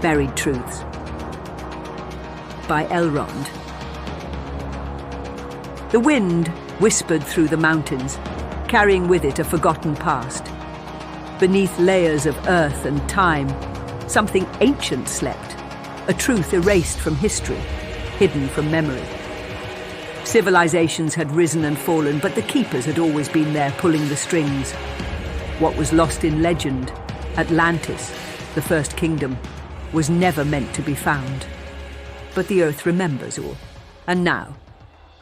Buried Truths by Elrond. The wind whispered through the mountains, carrying with it a forgotten past. Beneath layers of earth and time, something ancient slept, a truth erased from history, hidden from memory. Civilizations had risen and fallen, but the keepers had always been there pulling the strings. What was lost in legend, Atlantis, the first kingdom, was never meant to be found. But the earth remembers all, and now,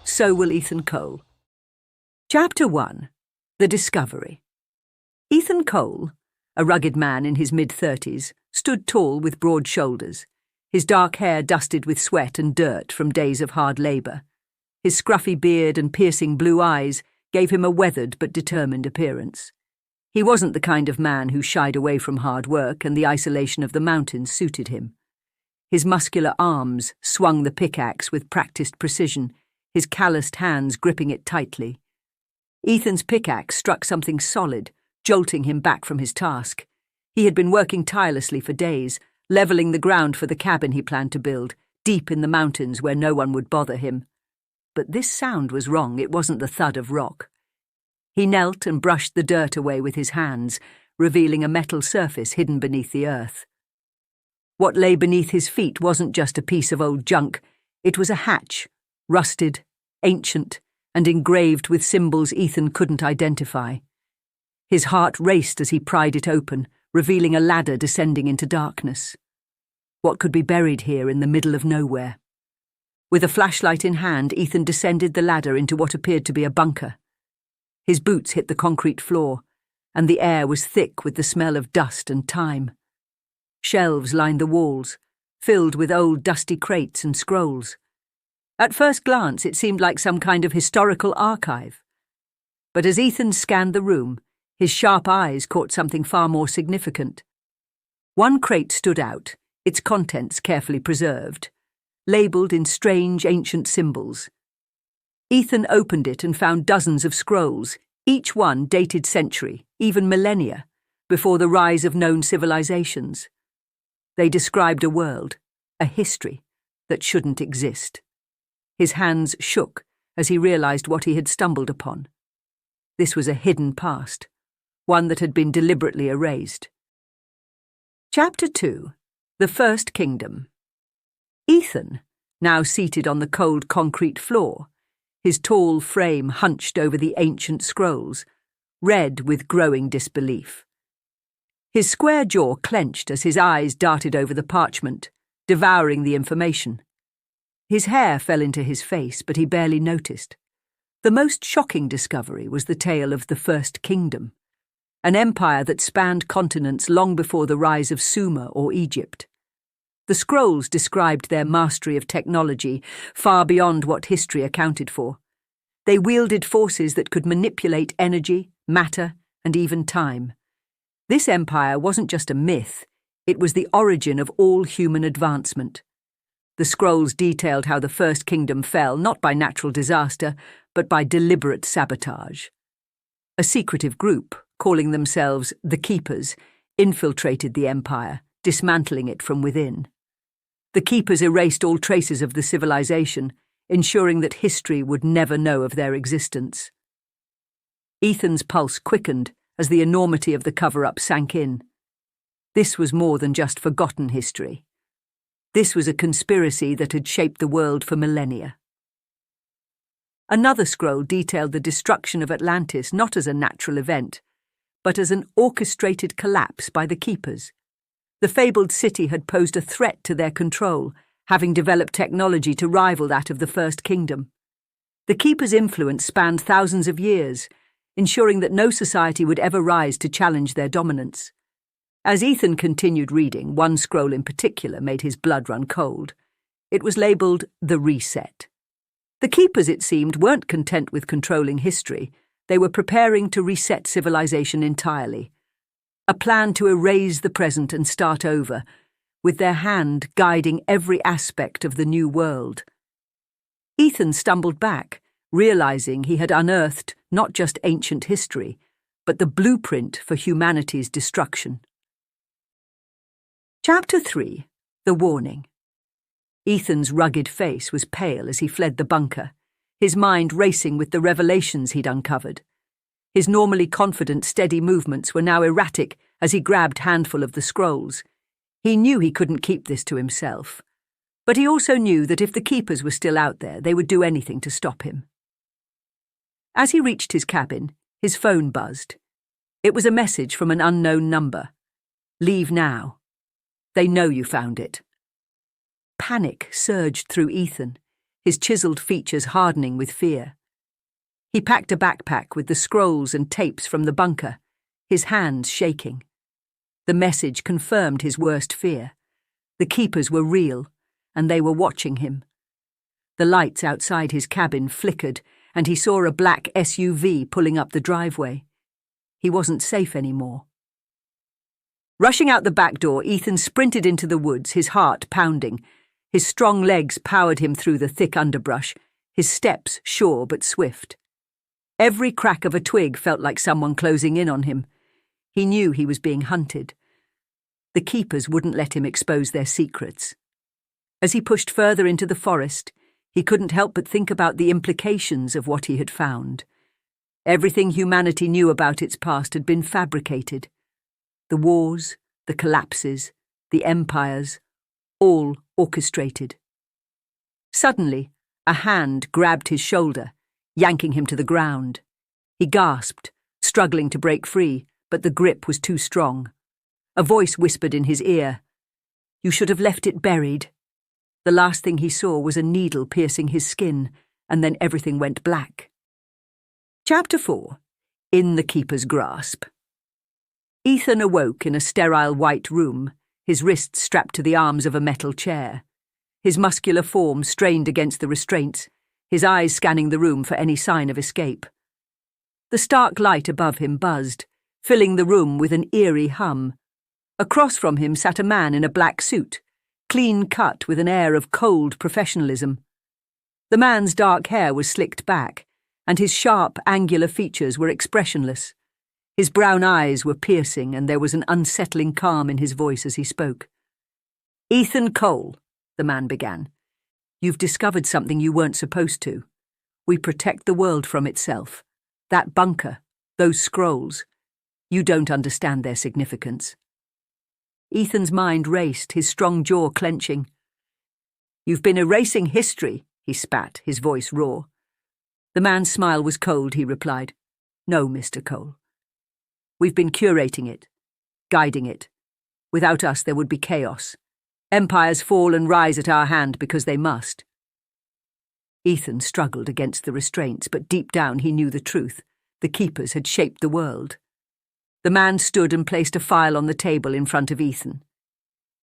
so will Ethan Cole. Chapter 1. The Discovery. Ethan Cole, a rugged man in his mid-30s, stood tall with broad shoulders, his dark hair dusted with sweat and dirt from days of hard labour. His scruffy beard and piercing blue eyes gave him a weathered but determined appearance. He wasn't the kind of man who shied away from hard work, and the isolation of the mountains suited him. His muscular arms swung the pickaxe with practiced precision, his calloused hands gripping it tightly. Ethan's pickaxe struck something solid, jolting him back from his task. He had been working tirelessly for days, levelling the ground for the cabin he planned to build, deep in the mountains where no one would bother him. But this sound was wrong. It wasn't the thud of rock. He knelt and brushed the dirt away with his hands, revealing a metal surface hidden beneath the earth. What lay beneath his feet wasn't just a piece of old junk. It was a hatch, rusted, ancient, and engraved with symbols Ethan couldn't identify. His heart raced as he pried it open, revealing a ladder descending into darkness. What could be buried here in the middle of nowhere? With a flashlight in hand, Ethan descended the ladder into what appeared to be a bunker. His boots hit the concrete floor, and the air was thick with the smell of dust and time. Shelves lined the walls, filled with old dusty crates and scrolls. At first glance, it seemed like some kind of historical archive. But as Ethan scanned the room, his sharp eyes caught something far more significant. One crate stood out, its contents carefully preserved, labelled in strange ancient symbols. Ethan opened it and found dozens of scrolls, each one dated century, even millennia, before the rise of known civilizations. They described a world, a history, that shouldn't exist. His hands shook as he realized what he had stumbled upon. This was a hidden past, one that had been deliberately erased. Chapter 2. The First Kingdom. Ethan, now seated on the cold concrete floor, his tall frame hunched over the ancient scrolls, read with growing disbelief. His square jaw clenched as his eyes darted over the parchment, devouring the information. His hair fell into his face, but he barely noticed. The most shocking discovery was the tale of the First Kingdom, an empire that spanned continents long before the rise of Sumer or Egypt. The scrolls described their mastery of technology far beyond what history accounted for. They wielded forces that could manipulate energy, matter, and even time. This empire wasn't just a myth, it was the origin of all human advancement. The scrolls detailed how the First Kingdom fell not by natural disaster, but by deliberate sabotage. A secretive group, calling themselves the Keepers, infiltrated the empire, dismantling it from within. The Keepers erased all traces of the civilization, ensuring that history would never know of their existence. Ethan's pulse quickened as the enormity of the cover-up sank in. This was more than just forgotten history. This was a conspiracy that had shaped the world for millennia. Another scroll detailed the destruction of Atlantis not as a natural event, but as an orchestrated collapse by the Keepers. The fabled city had posed a threat to their control, having developed technology to rival that of the First Kingdom. The Keepers' influence spanned thousands of years, ensuring that no society would ever rise to challenge their dominance. As Ethan continued reading, one scroll in particular made his blood run cold. It was labelled The Reset. The Keepers, it seemed, weren't content with controlling history. They were preparing to reset civilization entirely. A plan to erase the present and start over, with their hand guiding every aspect of the new world. Ethan stumbled back, realizing he had unearthed not just ancient history, but the blueprint for humanity's destruction. Chapter 3. The warning. Ethan's rugged face was pale as he fled the bunker, his mind racing with the revelations he'd uncovered. His normally confident, steady movements were now erratic as he grabbed handful of the scrolls. He knew he couldn't keep this to himself, but he also knew that if the keepers were still out there, they would do anything to stop him. As he reached his cabin, his phone buzzed. It was a message from an unknown number. "Leave now. They know you found it." Panic surged through Ethan, his chiseled features hardening with fear. He packed a backpack with the scrolls and tapes from the bunker, his hands shaking. The message confirmed his worst fear. The keepers were real, and they were watching him. The lights outside his cabin flickered, and he saw a black SUV pulling up the driveway. He wasn't safe anymore. Rushing out the back door, Ethan sprinted into the woods, his heart pounding. His strong legs powered him through the thick underbrush, his steps sure but swift. Every crack of a twig felt like someone closing in on him. He knew he was being hunted. The keepers wouldn't let him expose their secrets. As he pushed further into the forest, he couldn't help but think about the implications of what he had found. Everything humanity knew about its past had been fabricated. The wars, the collapses, the empires, all orchestrated. Suddenly, a hand grabbed his shoulder, yanking him to the ground. He gasped, struggling to break free, but the grip was too strong. A voice whispered in his ear, "You should have left it buried." The last thing he saw was a needle piercing his skin, and then everything went black. Chapter 4. In the Keeper's Grasp. Ethan awoke in a sterile white room, his wrists strapped to the arms of a metal chair. His muscular form strained against the restraints, his eyes scanning the room for any sign of escape. The stark light above him buzzed, filling the room with an eerie hum. Across from him sat a man in a black suit, clean cut with an air of cold professionalism. The man's dark hair was slicked back, and his sharp, angular features were expressionless. His brown eyes were piercing, and there was an unsettling calm in his voice as he spoke. "Ethan Cole," the man began, "you've discovered something you weren't supposed to. We protect the world from itself. That bunker, those scrolls, you don't understand their significance." Ethan's mind raced, his strong jaw clenching. "You've been erasing history," he spat, his voice raw. The man's smile was cold, he replied. "No, Mr. Cole. We've been curating it, guiding it. Without us, there would be chaos. Empires fall and rise at our hand because they must." Ethan struggled against the restraints, but deep down he knew the truth. The keepers had shaped the world. The man stood and placed a file on the table in front of Ethan.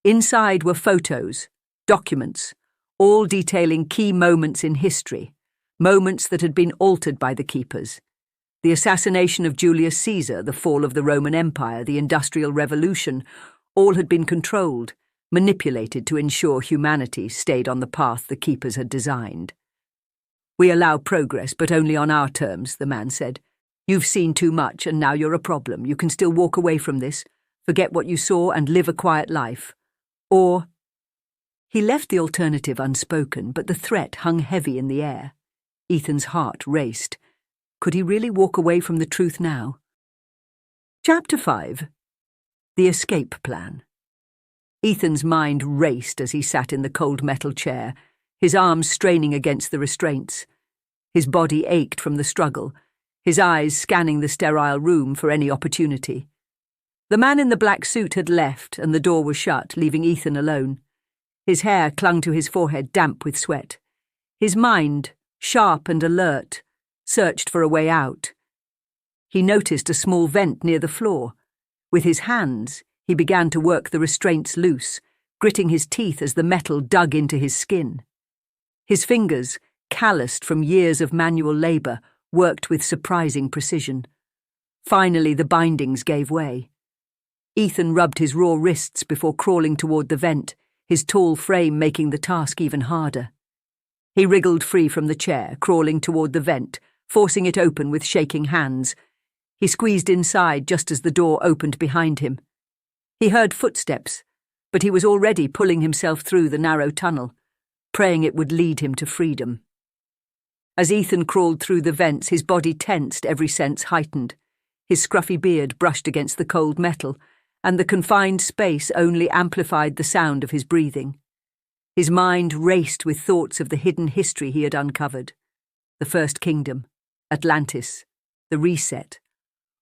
Inside were photos, documents, all detailing key moments in history, moments that had been altered by the keepers. The assassination of Julius Caesar, the fall of the Roman Empire, the Industrial Revolution, all had been controlled, manipulated to ensure humanity stayed on the path the keepers had designed. "We allow progress, but only on our terms," the man said. "You've seen too much, and now you're a problem. You can still walk away from this, forget what you saw, and live a quiet life. Or—" He left the alternative unspoken, but the threat hung heavy in the air. Ethan's heart raced. Could he really walk away from the truth now? Chapter 5. The Escape Plan. Ethan's mind raced as he sat in the cold metal chair, his arms straining against the restraints. His body ached from the struggle, his eyes scanning the sterile room for any opportunity. The man in the black suit had left, and the door was shut, leaving Ethan alone. His hair clung to his forehead, damp with sweat. His mind, sharp and alert, searched for a way out. He noticed a small vent near the floor. With his hands, he began to work the restraints loose, gritting his teeth as the metal dug into his skin. His fingers, calloused from years of manual labor, worked with surprising precision. Finally, the bindings gave way. Ethan rubbed his raw wrists before crawling toward the vent, his tall frame making the task even harder. He wriggled free from the chair, crawling toward the vent, forcing it open with shaking hands. He squeezed inside just as the door opened behind him. He heard footsteps, but he was already pulling himself through the narrow tunnel, praying it would lead him to freedom. As Ethan crawled through the vents, his body tensed, every sense heightened. His scruffy beard brushed against the cold metal, and the confined space only amplified the sound of his breathing. His mind raced with thoughts of the hidden history he had uncovered. The First Kingdom, Atlantis, the Reset,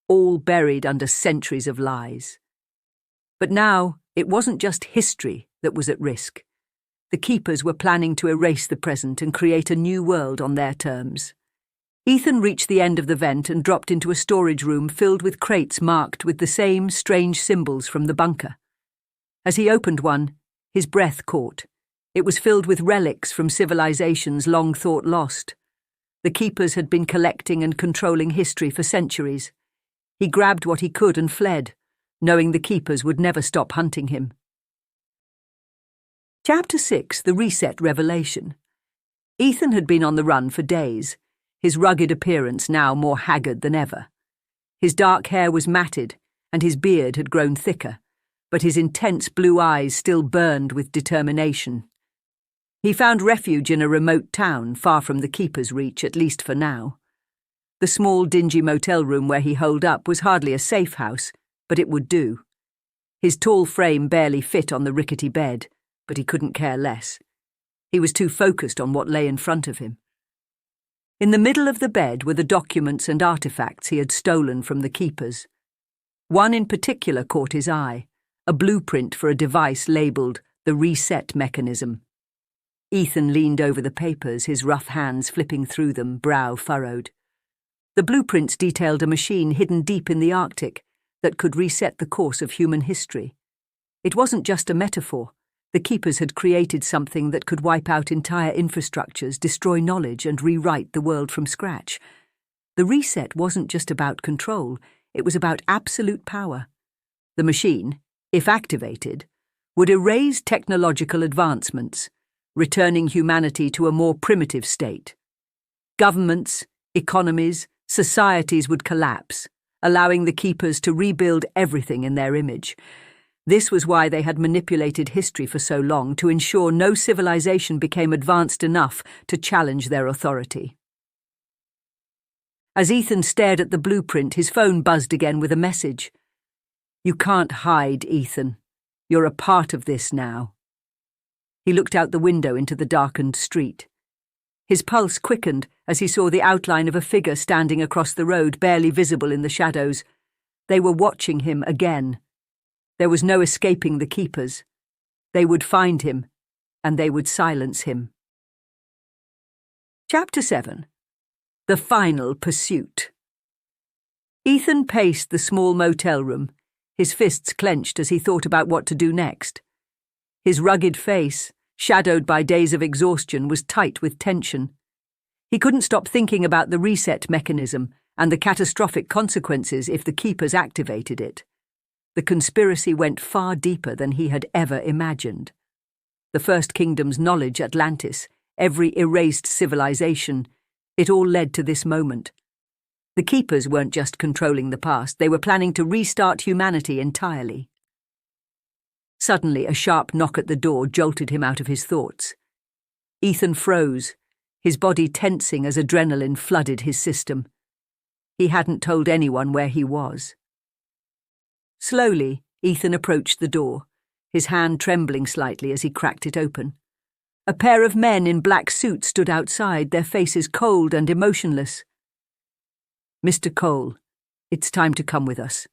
all buried under centuries of lies. But now, it wasn't just history that was at risk. The Keepers were planning to erase the present and create a new world on their terms. Ethan reached the end of the vent and dropped into a storage room filled with crates marked with the same strange symbols from the bunker. As he opened one, his breath caught. It was filled with relics from civilizations long thought lost. The Keepers had been collecting and controlling history for centuries. He grabbed what he could and fled, knowing the Keepers would never stop hunting him. Chapter 6: The Reset Revelation. Ethan had been on the run for days, his rugged appearance now more haggard than ever. His dark hair was matted, and his beard had grown thicker, but his intense blue eyes still burned with determination. He found refuge in a remote town, far from the Keepers' reach, at least for now. The small, dingy motel room where he holed up was hardly a safe house, but it would do. His tall frame barely fit on the rickety bed, but he couldn't care less. He was too focused on what lay in front of him. In the middle of the bed were the documents and artifacts he had stolen from the Keepers. One in particular caught his eye, a blueprint for a device labelled the Reset Mechanism. Ethan leaned over the papers, his rough hands flipping through them, brow furrowed. The blueprints detailed a machine hidden deep in the Arctic that could reset the course of human history. It wasn't just a metaphor. The Keepers had created something that could wipe out entire infrastructures, destroy knowledge, and rewrite the world from scratch. The reset wasn't just about control, it was about absolute power. The machine, if activated, would erase technological advancements, returning humanity to a more primitive state. Governments, economies, societies would collapse, allowing the Keepers to rebuild everything in their image. This was why they had manipulated history for so long, to ensure no civilization became advanced enough to challenge their authority. As Ethan stared at the blueprint, his phone buzzed again with a message. "You can't hide, Ethan. You're a part of this now." He looked out the window into the darkened street. His pulse quickened as he saw the outline of a figure standing across the road, barely visible in the shadows. They were watching him again. There was no escaping the Keepers. They would find him, and they would silence him. Chapter 7: The Final Pursuit. Ethan paced the small motel room, his fists clenched as he thought about what to do next. His rugged face, shadowed by days of exhaustion, was tight with tension. He couldn't stop thinking about the reset mechanism and the catastrophic consequences if the Keepers activated it. The conspiracy went far deeper than he had ever imagined. The First Kingdom's knowledge, Atlantis, every erased civilization, it all led to this moment. The Keepers weren't just controlling the past, they were planning to restart humanity entirely. Suddenly, a sharp knock at the door jolted him out of his thoughts. Ethan froze, his body tensing as adrenaline flooded his system. He hadn't told anyone where he was. Slowly, Ethan approached the door, his hand trembling slightly as he cracked it open. A pair of men in black suits stood outside, their faces cold and emotionless. "Mr. Cole, it's time to come with us,"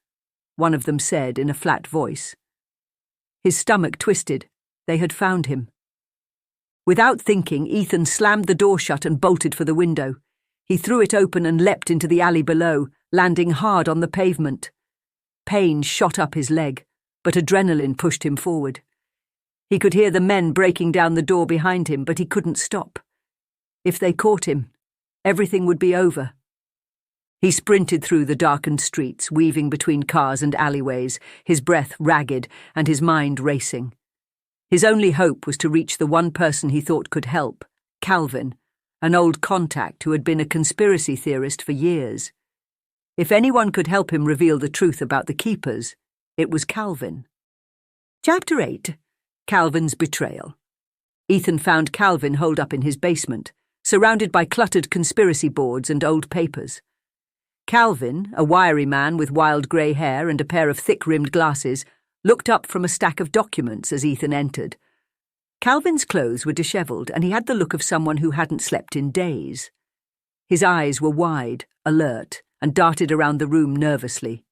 one of them said in a flat voice. His stomach twisted. They had found him. Without thinking, Ethan slammed the door shut and bolted for the window. He threw it open and leapt into the alley below, landing hard on the pavement. Pain shot up his leg, but adrenaline pushed him forward. He could hear the men breaking down the door behind him, but he couldn't stop. If they caught him, everything would be over. He sprinted through the darkened streets, weaving between cars and alleyways, his breath ragged and his mind racing. His only hope was to reach the one person he thought could help, Calvin, an old contact who had been a conspiracy theorist for years. If anyone could help him reveal the truth about the Keepers, it was Calvin. Chapter 8: Calvin's betrayal. Ethan found Calvin holed up in his basement, surrounded by cluttered conspiracy boards and old papers. Calvin, a wiry man with wild grey hair and a pair of thick-rimmed glasses, looked up from a stack of documents as Ethan entered. Calvin's clothes were dishevelled, and he had the look of someone who hadn't slept in days. His eyes were wide, alert, and darted around the room nervously.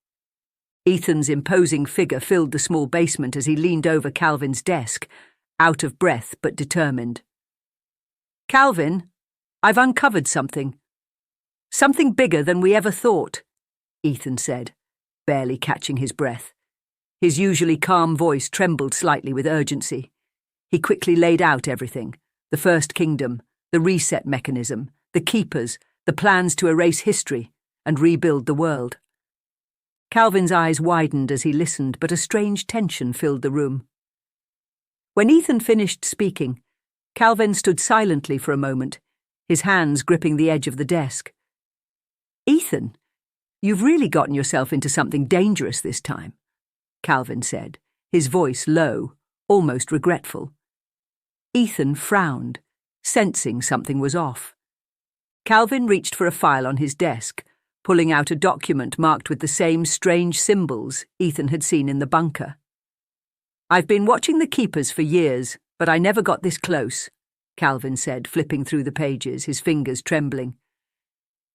Ethan's imposing figure filled the small basement as he leaned over Calvin's desk, out of breath but determined. "Calvin, I've uncovered something. Something bigger than we ever thought," Ethan said, barely catching his breath. His usually calm voice trembled slightly with urgency. He quickly laid out everything: the First Kingdom, the reset mechanism, the Keepers, the plans to erase history and rebuild the world. Calvin's eyes widened as he listened, but a strange tension filled the room. When Ethan finished speaking, Calvin stood silently for a moment, his hands gripping the edge of the desk. "Ethan, you've really gotten yourself into something dangerous this time," Calvin said, his voice low, almost regretful. Ethan frowned, sensing something was off. Calvin reached for a file on his desk, pulling out a document marked with the same strange symbols Ethan had seen in the bunker. "I've been watching the Keepers for years, but I never got this close," Calvin said, flipping through the pages, his fingers trembling.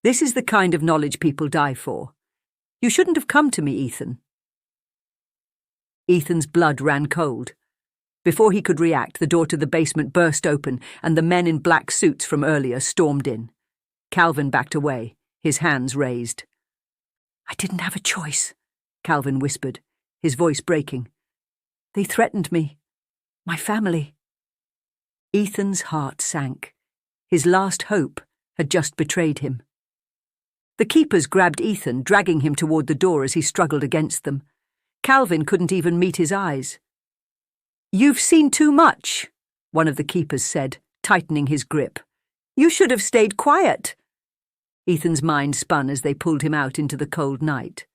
"This is the kind of knowledge people die for. You shouldn't have come to me, Ethan." Ethan's blood ran cold. Before he could react, the door to the basement burst open, and the men in black suits from earlier stormed in. Calvin backed away, his hands raised. "I didn't have a choice," Calvin whispered, his voice breaking. "They threatened me. My family." Ethan's heart sank. His last hope had just betrayed him. The Keepers grabbed Ethan, dragging him toward the door as he struggled against them. Calvin couldn't even meet his eyes. "You've seen too much," one of the Keepers said, tightening his grip. "You should have stayed quiet." Ethan's mind spun as they pulled him out into the cold night.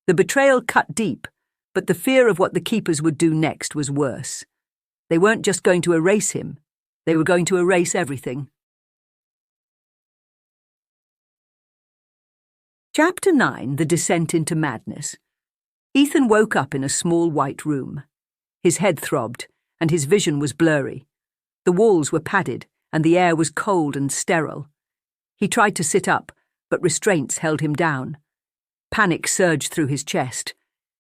The betrayal cut deep, but the fear of what the Keepers would do next was worse. They weren't just going to erase him, they were going to erase everything. Chapter 9: The Descent into Madness. Ethan woke up in a small white room. His head throbbed, and his vision was blurry. The walls were padded, and the air was cold and sterile. He tried to sit up, but restraints held him down. Panic surged through his chest.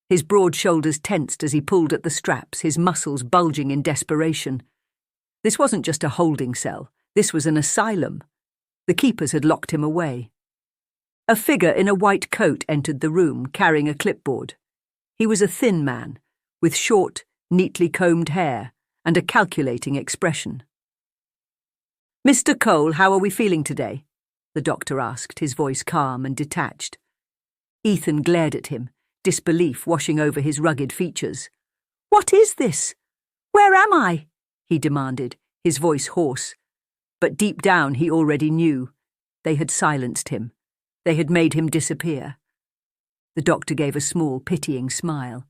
His broad shoulders tensed as he pulled at the straps, his muscles bulging in desperation. This wasn't just a holding cell. This was an asylum. The Keepers had locked him away. A figure in a white coat entered the room, carrying a clipboard. He was a thin man, with short, neatly combed hair and a calculating expression. "Mr. Cole, how are we feeling today?" the doctor asked, his voice calm and detached. Ethan glared at him, disbelief washing over his rugged features. "What is this? Where am I?" he demanded, his voice hoarse. But deep down he already knew. They had silenced him. They had made him disappear. The doctor gave a small, pitying smile.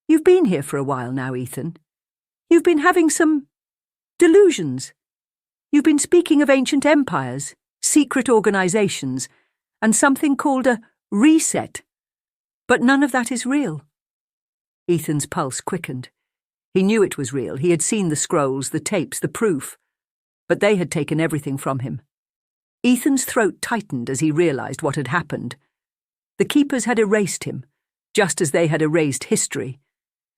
"You've been here for a while now, Ethan. You've been having some delusions. You've been speaking of ancient empires, secret organizations, and something called a reset. But none of that is real." Ethan's pulse quickened. He knew it was real. He had seen the scrolls, the tapes, the proof. But they had taken everything from him. Ethan's throat tightened as he realized what had happened. The Keepers had erased him, just as they had erased history.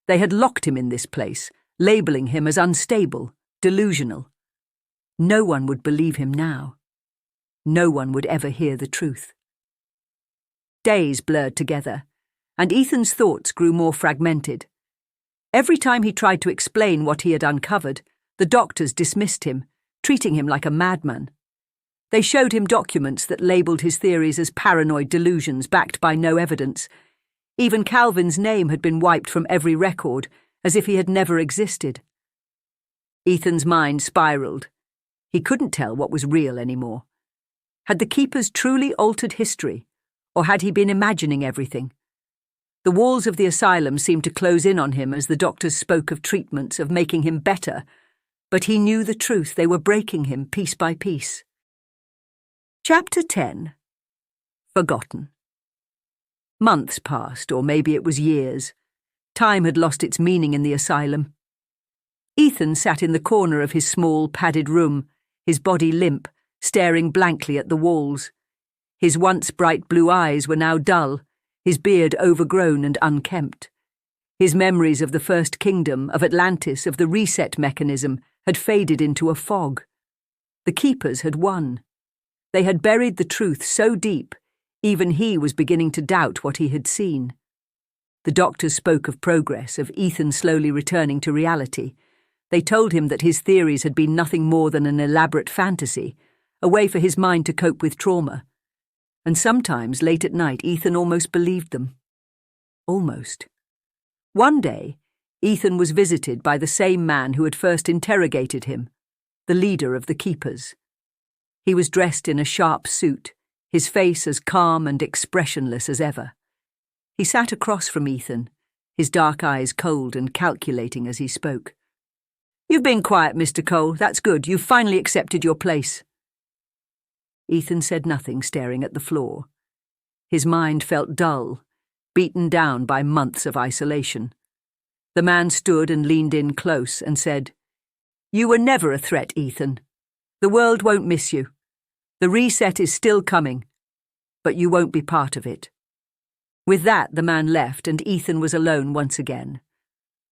They had locked him in this place, labeling him as unstable, delusional. No one would believe him now. No one would ever hear the truth. Days blurred together, and Ethan's thoughts grew more fragmented. Every time he tried to explain what he had uncovered, the doctors dismissed him, treating him like a madman. They showed him documents that labelled his theories as paranoid delusions backed by no evidence. Even Calvin's name had been wiped from every record, as if he had never existed. Ethan's mind spiralled. He couldn't tell what was real anymore. Had the Keepers truly altered history, or had he been imagining everything? The walls of the asylum seemed to close in on him as the doctors spoke of treatments, of making him better, but he knew the truth. They were breaking him piece by piece. Chapter 10. Forgotten. Months passed, or maybe it was years. Time had lost its meaning in the asylum. Ethan sat in the corner of his small, padded room, his body limp, staring blankly at the walls. His once bright blue eyes were now dull, his beard overgrown and unkempt. His memories of the First Kingdom, of Atlantis, of the reset mechanism, had faded into a fog. The keepers had won. They had buried the truth so deep, even he was beginning to doubt what he had seen. The doctors spoke of progress, of Ethan slowly returning to reality. They told him that his theories had been nothing more than an elaborate fantasy, a way for his mind to cope with trauma. And sometimes, late at night, Ethan almost believed them. Almost. One day, Ethan was visited by the same man who had first interrogated him, the leader of the keepers. He was dressed in a sharp suit, his face as calm and expressionless as ever. He sat across from Ethan, his dark eyes cold and calculating as he spoke. "You've been quiet, Mr. Cole. That's good. You've finally accepted your place." Ethan said nothing, staring at the floor. His mind felt dull, beaten down by months of isolation. The man stood and leaned in close and said, "You were never a threat, Ethan. The world won't miss you. The reset is still coming, but you won't be part of it." With that, the man left, and Ethan was alone once again.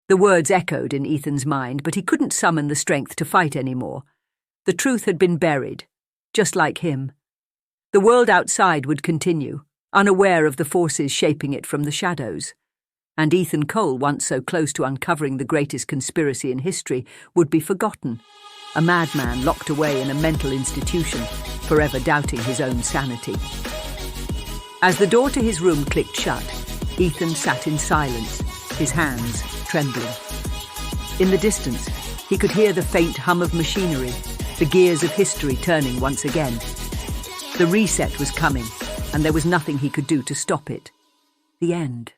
The words echoed in Ethan's mind, but he couldn't summon the strength to fight anymore. The truth had been buried, just like him. The world outside would continue, unaware of the forces shaping it from the shadows. And Ethan Cole, once so close to uncovering the greatest conspiracy in history, would be forgotten, a madman locked away in a mental institution, forever doubting his own sanity. As the door to his room clicked shut, Ethan sat in silence, his hands trembling. In the distance, he could hear the faint hum of machinery, the gears of history turning once again. The reset was coming, and there was nothing he could do to stop it. The end.